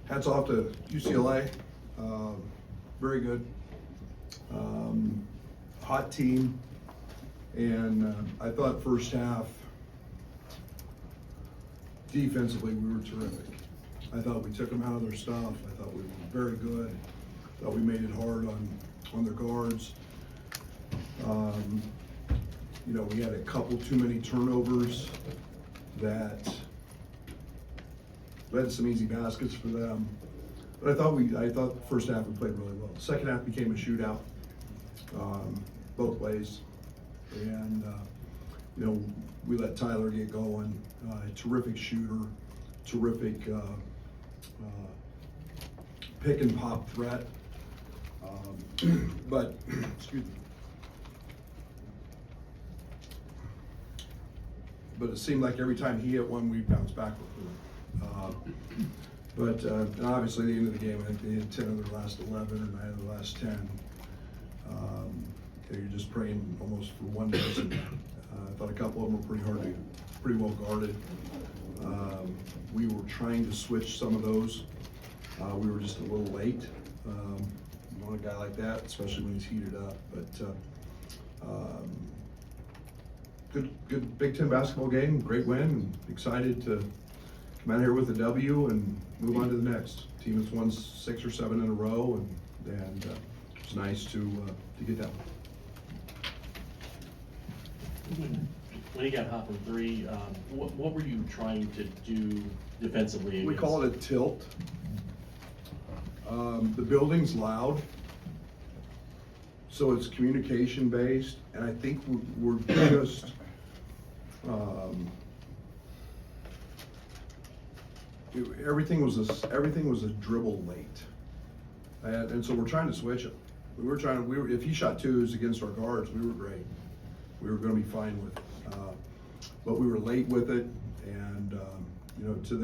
Hats off to UCLA. Very good. Hot team. And I thought first half, defensively, we were terrific. I thought we took them out of their stuff. I thought we were very good. I thought we made it hard on their guards. You know, we had a couple too many turnovers that led some easy baskets for them. But I thought the first half we played really well. Second half became a shootout, both ways. And, you know, we let Tyler get going. Terrific shooter, terrific pick and pop threat. But, excuse me. But it seemed like every time he hit one, we bounced back with him. And obviously, at the end of the game, I think they hit 10 of their last 11 or 9 of their last 10. You're just praying almost for one person. I thought a couple of them were pretty well guarded. We were trying to switch some of those. We were just a little late. You want a guy like that, especially when he's heated up. But good Big Ten basketball game, great win. And excited to come out here with a W and move on to the next. Team that's won 6 or 7 in a row, and it's nice to get that one. When he got hot from three, what were you trying to do defensively? We call it a tilt. The building's loud, so it's communication based, and I think we're just everything was a dribble late, and so we're trying to switch it. If he shot twos against our guards, we were great. We were going to be fine with it. But we were late with it, and you know, to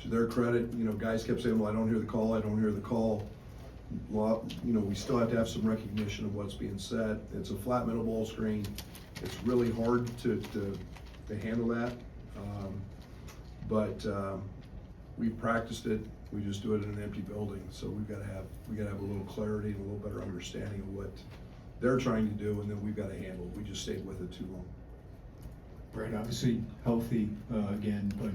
their credit, you know, guys kept saying, "Well, I don't hear the call. I don't hear the call." Well, you know, we still have to have some recognition of what's being said. It's a flat middle ball screen. It's really hard to handle that, but we've practiced it. We just do it in an empty building, so we got to have a little clarity and a little better understanding of what they're trying to do, and then we've got to handle it. We just stayed with it too long. Brett, obviously healthy again, but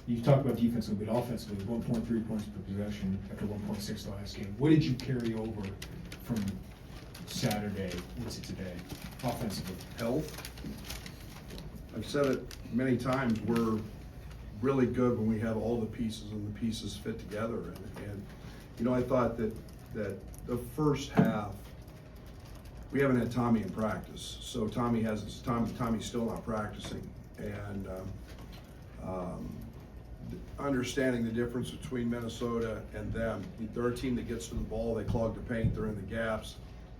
you talked about defensively, but offensively, 1.3 points per possession after 1.6 last game. What did you carry over from Saturday into today, offensively? Health. I've said it many times, we're really good when we have all the pieces and the pieces fit together. And you know, I thought that the first half, we haven't had Tommy in practice, so Tommy's still not practicing, and understanding the difference between Minnesota and them. They're a team that gets to the ball, they clog the paint, they're in the gaps.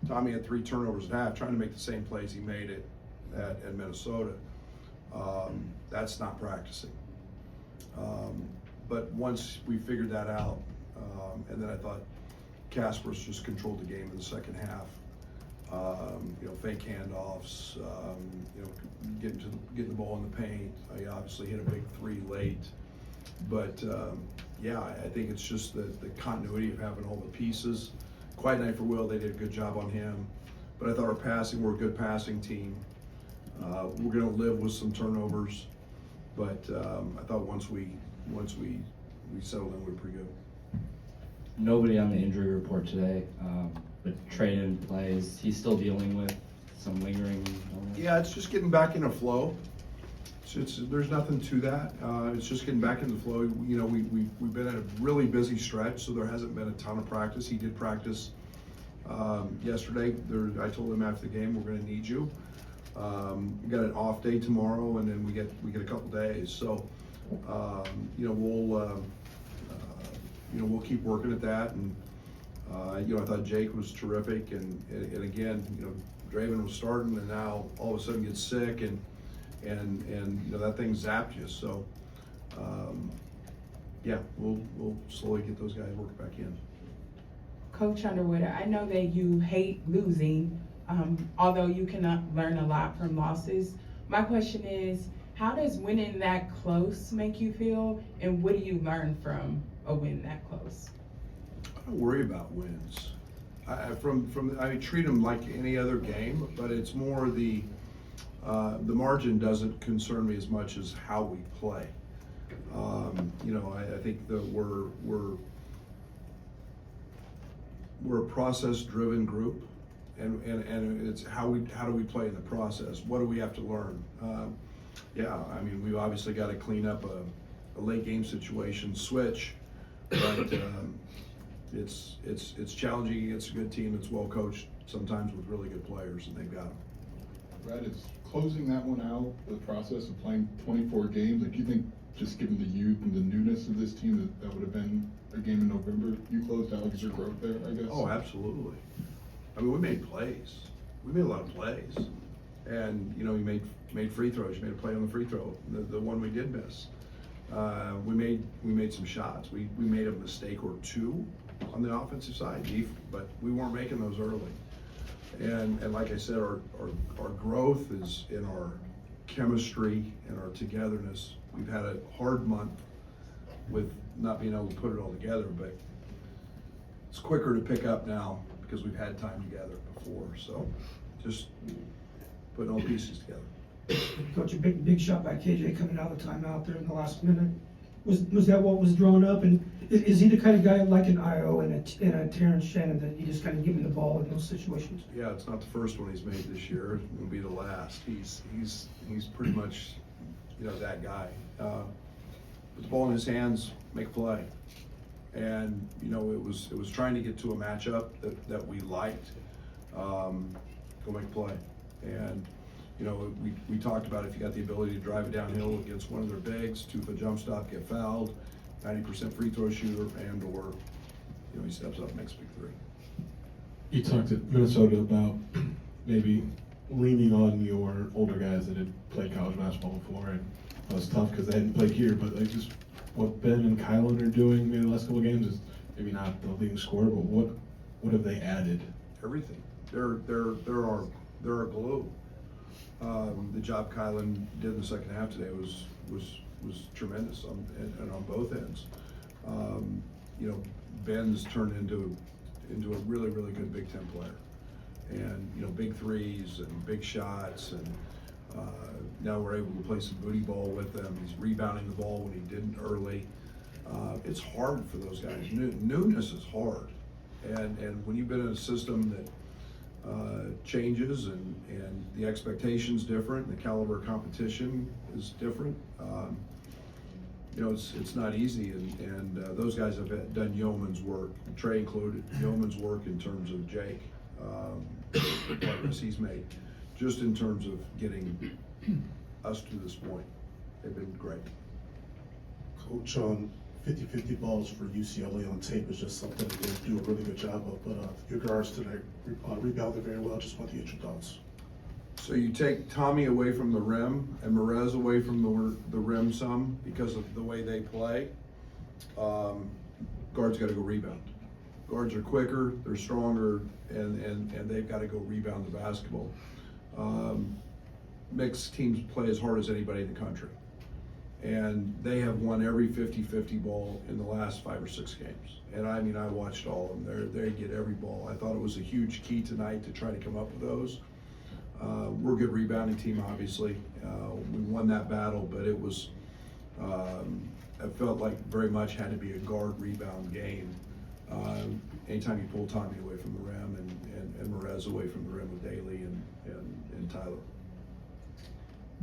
Tommy had 3 turnovers at half, trying to make the same plays he made it at Minnesota. That's not practicing. But once we figured that out, and then I thought Kasper's just controlled the game in the second half. You know, fake handoffs, you know, getting the ball in the paint. I obviously hit a big 3 late, but yeah, I think it's just the continuity of having all the pieces. Quiet night for Will, they did a good job on him, but I thought we're a good passing team. We're going to live with some turnovers, but I thought once we settled in, we were pretty good. Nobody on the injury report today, but Traden plays. He's still dealing with some lingering illness. Yeah, it's just getting back in a flow. There's nothing to that. It's just getting back in the flow. You know, we've been at a really busy stretch, so there hasn't been a ton of practice. He did practice yesterday. I told him after the game, we're going to need you. We got an off day tomorrow, and then we get a couple days. So, you know, we'll keep working at that. And you know, I thought Jake was terrific, and again, you know, Draven was starting, and now all of a sudden gets sick, and you know, that thing zapped you. So, yeah, we'll slowly get those guys working back in. Coach Underwood, I know that you hate losing, although you cannot learn a lot from losses. My question is, How does winning that close make you feel, and what do you learn from a win that close? I don't worry about wins. I treat them like any other game, but it's more the margin doesn't concern me as much as how we play. I think that we're a process-driven group, and it's how do we play in the process? What do we have to learn? We've obviously got to clean up a late game situation, switch, but it's challenging against a good team that's well coached, sometimes with really good players, and they've got them. Brad, is closing that one out, the process of playing 24 games, like, do you think, just given the youth and the newness of this team, that would have been a game in November? You closed out, is there growth there, I guess? Oh, absolutely. We made plays. We made a lot of plays. And, you made free throws. You made a play on the free throw, the one we did miss. We made some shots. We made a mistake or two on the offensive side, but we weren't making those early. And like I said, our growth is in our chemistry and our togetherness. We've had a hard month with not being able to put it all together, but it's quicker to pick up now because we've had time together before. So just putting all pieces together. Coach, a big shot by KJ coming out of the timeout there in the last minute. Was that what was drawn up? And is he the kind of guy like an IO and a Terrence Shannon that you just kind of give him the ball in those situations? Yeah, it's not the first one he's made this year. It'll be the last. He's pretty much, that guy. Put the ball in his hands, make a play. And it was trying to get to a matchup that we liked. Go make a play. And we talked about if you got the ability to drive it downhill against one of their bigs, 2-foot jump stop, get fouled, 90% free throw shooter, and/or he steps up and makes a big three. You talked at Minnesota about maybe leaning on your older guys that had played college basketball before, and that was tough because they hadn't played here. But like just what Ben and Kylan are doing maybe the last couple of games is maybe not the leading scorer, but what have they added? Everything. They're our glue. The job Kylan did in the second half today was tremendous on both ends. Ben's turned into a really, really good Big Ten player, and big threes and big shots, and now we're able to play some booty ball with them. He's rebounding the ball when he didn't early. It's hard for those guys. Newness is hard, and when you've been in a system that changes and the expectation's different, and the caliber of competition is different. It's not easy, and those guys have done yeoman's work, Trey included, yeoman's work in terms of Jake, the progress he's made, just in terms of getting us to this point. They've been great. Coach, 50-50 balls for UCLA on tape is just something that they do a really good job of, but your guards tonight rebounded very well. Just want to get your thoughts. So you take Tommy away from the rim and Merez away from the rim some because of the way they play. Guards got to go rebound. Guards are quicker, they're stronger, and they've got to go rebound the basketball. Mixed teams play as hard as anybody in the country. And they have won every 50-50 ball in the last 5 or 6 games. And I watched all of them. They get every ball. I thought it was a huge key tonight to try to come up with those. We're a good rebounding team, obviously. We won that battle, but it was, it felt like very much had to be a guard rebound game. Anytime you pull Tommy away from the rim and Merez away from the rim with Daly and Tyler.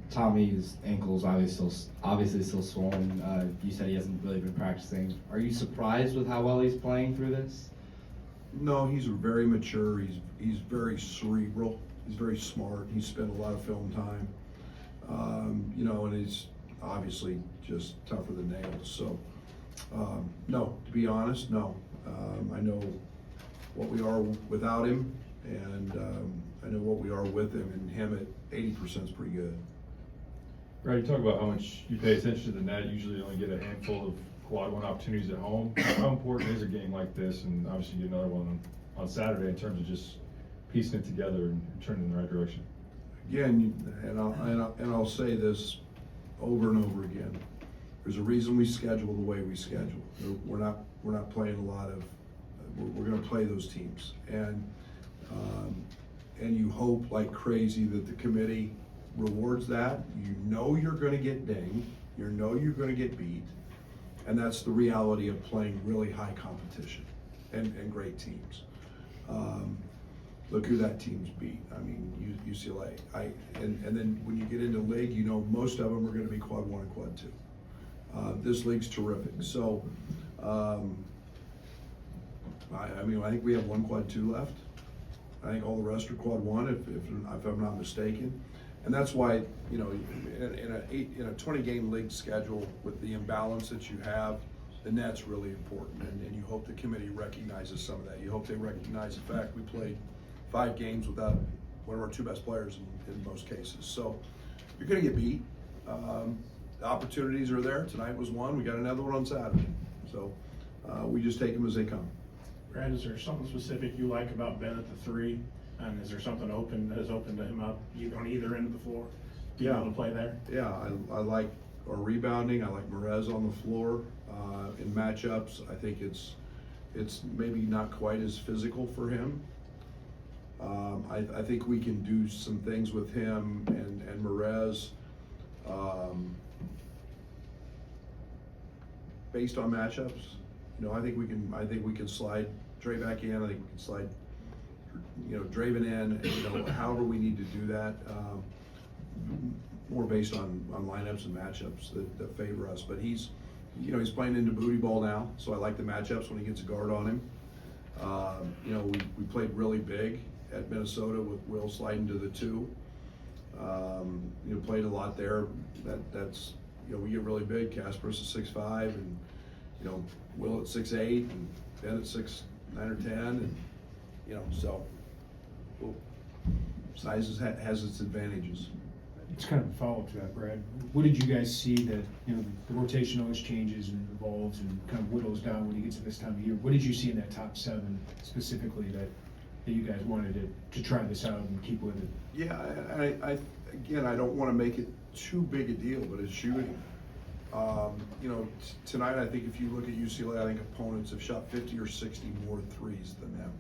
Tommy's ankle's obviously still swollen. You said he hasn't really been practicing. Are you surprised with how well he's playing through this? No, he's very mature. He's very cerebral. He's very smart. He's spent a lot of film time. And he's obviously just tougher than nails. So, no, to be honest, no. I know what we are without him, and I know what we are with him, and him at 80% is pretty good. Brad, you talk about how much you pay attention to the net. Usually you only get a handful of quad one opportunities at home. How important is a game like this, and obviously you get another one on Saturday, in terms of just piecing it together and turning in the right direction? Again, and I'll say this, over and over again. There's a reason we schedule the way we schedule. We're not playing a lot of, we're gonna play those teams. And you hope like crazy that the committee rewards that. You know you're gonna get dinged, you know you're gonna get beat, and that's the reality of playing really high competition and great teams. Look who that team's beat. I mean, UCLA. And then when you get into league, you know most of them are gonna be quad 1 and quad 2. This league's terrific. So, I mean, I think we have 1 quad 2 left. I think all the rest are quad 1, if I'm not mistaken. And that's why, you know, in a 20-game league schedule with the imbalance that you have, the net's really important. And you hope the committee recognizes some of that. You hope they recognize the fact we played 5 games without one of our 2 best players in most cases. So you're gonna get beat. The opportunities are there. Tonight was one. We got another one on Saturday. So we just take them as they come. Brad, is there something specific you like about Ben at the 3? And is there something that has opened him up on either end of the floor? Being able to play there? Yeah, I like our rebounding. I like Merez on the floor. In matchups, I think it's maybe not quite as physical for him. I think we can do some things with him and Merez based on matchups. You know, I think we can slide Dre back in. I think we can slide, you know, Draven in. You know, however we need to do that. More based on lineups and matchups that favor us. But he's playing into booty ball now, so I like the matchups when he gets a guard on him. You know, we played really big at Minnesota with Will sliding to the 2. You know, played a lot there. That's you know, we get really big. Casper's at 6'5", and you know, Will at 6'8", and Ben at 6'9" or 10, and you know, so well, size has its advantages. It's kind of a follow-up to that, Brad. What did you guys see that, you know, the rotation always changes and evolves and kind of whittles down when you get to this time of year? What did you see in that top 7 specifically that you guys wanted to try this out and keep with it? Yeah, I don't want to make it too big a deal, but it's shooting. You know, tonight I think if you look at UCLA, I think opponents have shot 50 or 60 more threes than them.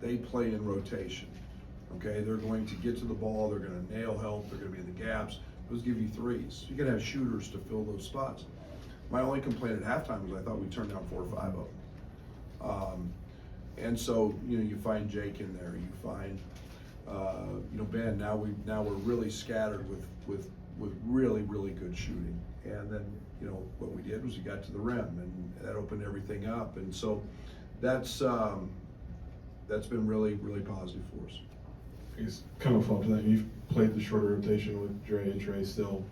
They play in rotation. Okay, they're going to get to the ball, they're going to nail help, they're going to be in the gaps. Those give you threes. You got to have shooters to fill those spots. My only complaint at halftime was I thought we turned down 4 or 5 of them. And so, you know, you find Jake in there, you find, you know, Ben. Now we're really scattered with really good shooting. And then, you know, what we did was we got to the rim, and that opened everything up. And so that's been really positive for us. I guess kind of follow to that. You've played the shorter rotation with Dre, and Trey still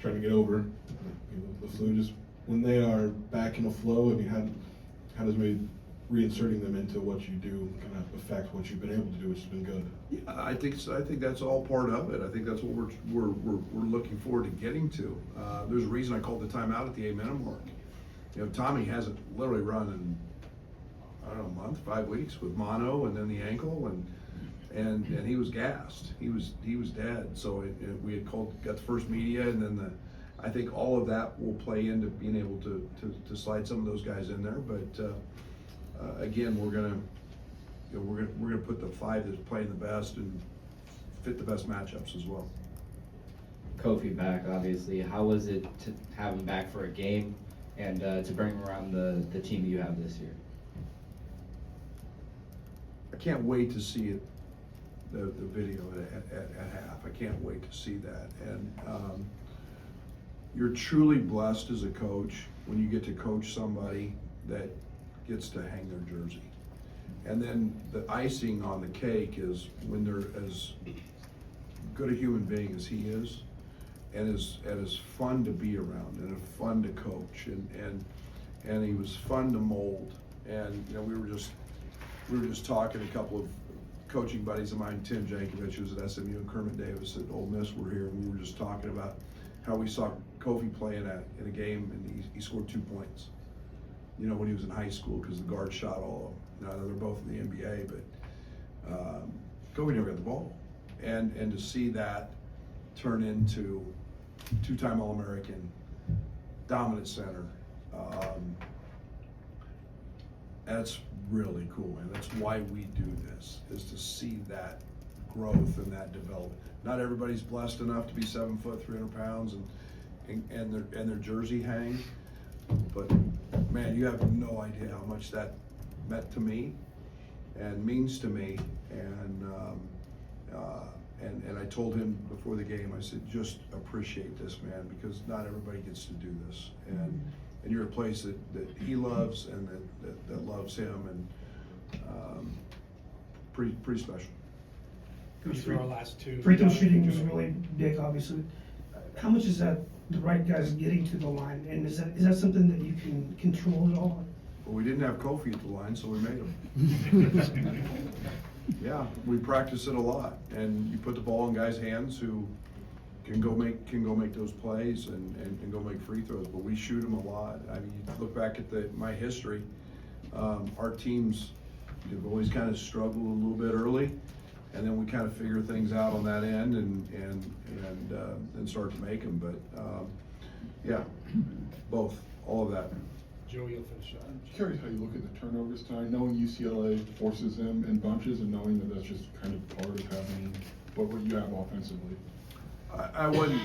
trying to get over the flu. Just when they are back in the flow, I mean, how does maybe reinserting them into what you do kind of affect what you've been able to do, which has been good? Yeah, I think that's all part of it. I think that's what we're looking forward to getting to. There's a reason I called the timeout at the 8-minute mark. You know, Tommy hasn't literally run in, I don't know, a month, 5 weeks with mono and then the ankle, and he was gassed. He was dead. So we had got the first media, and then I think all of that will play into being able to slide some of those guys in there. But again, we're gonna put the 5 that's playing the best and fit the best matchups as well. Kofi back, obviously. How was it to have him back for a game and to bring him around the team you have this year? I can't wait to see it, the video at half. I can't wait to see that. And you're truly blessed as a coach when you get to coach somebody that gets to hang their jersey. And then the icing on the cake is when they're as good a human being as he is, and as fun to be around, and fun to coach, and he was fun to mold. And you know, we were just talking, a couple of coaching buddies of mine, Tim Jankovic, who's at SMU, and Kermit Davis at Ole Miss, were here, and we were just talking about how we saw Kofi play in a game, and he scored 2 points. You know, when he was in high school, because the guard shot all of them. Now they're both in the NBA, but Kobe never got the ball, and to see that turn into two-time All-American, dominant center. That's really cool, and that's why we do this, is to see that growth and that development. Not everybody's blessed enough to be 7 foot, 300 pounds, and their jersey hang. But man, you have no idea how much that meant to me and means to me. And I told him before the game, I said, just appreciate this, man, because not everybody gets to do this. And you're a place that he loves and that loves him, and pretty special. Free our last two. Free throw shooting was really big, obviously. How much is that the right guys getting to the line, and is that something that you can control at all? Well, we didn't have Kofi at the line, so we made him. Yeah, we practice it a lot, and you put the ball in guys' hands who can go make those plays and go make free throws. But we shoot them a lot. I mean, you look back at my history, our teams have always kind of struggled a little bit early, and then we kind of figure things out on that end and start to make them. But yeah, both, all of that. Joey, you'll finish that. I'm curious how you look at the turnovers tonight, knowing UCLA forces them in bunches and knowing that that's just kind of part of having what you have offensively. I wasn't.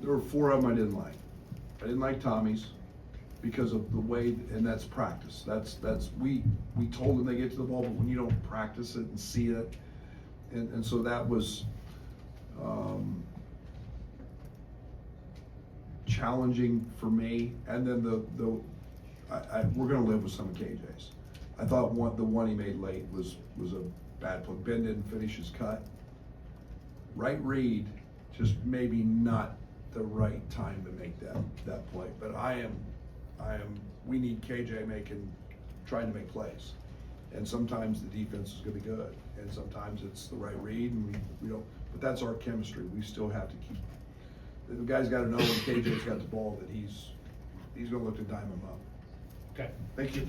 There were 4 of them I didn't like. I didn't like Tommy's because of the way, and that's practice. We told them they get to the ball, but when you don't practice it and see it, and so that was challenging for me. And then we're gonna live with some of KJ's. I thought the one he made late was a bad play. Ben didn't finish his cut. Right read, just maybe not the right time to make that play. But we need KJ trying to make plays. And sometimes the defense is gonna be good, and sometimes it's the right read, and we don't, but that's our chemistry. We still have to keep, the guy's gotta know when KJ's got the ball that he's gonna look to dime him up. Okay. Thank you.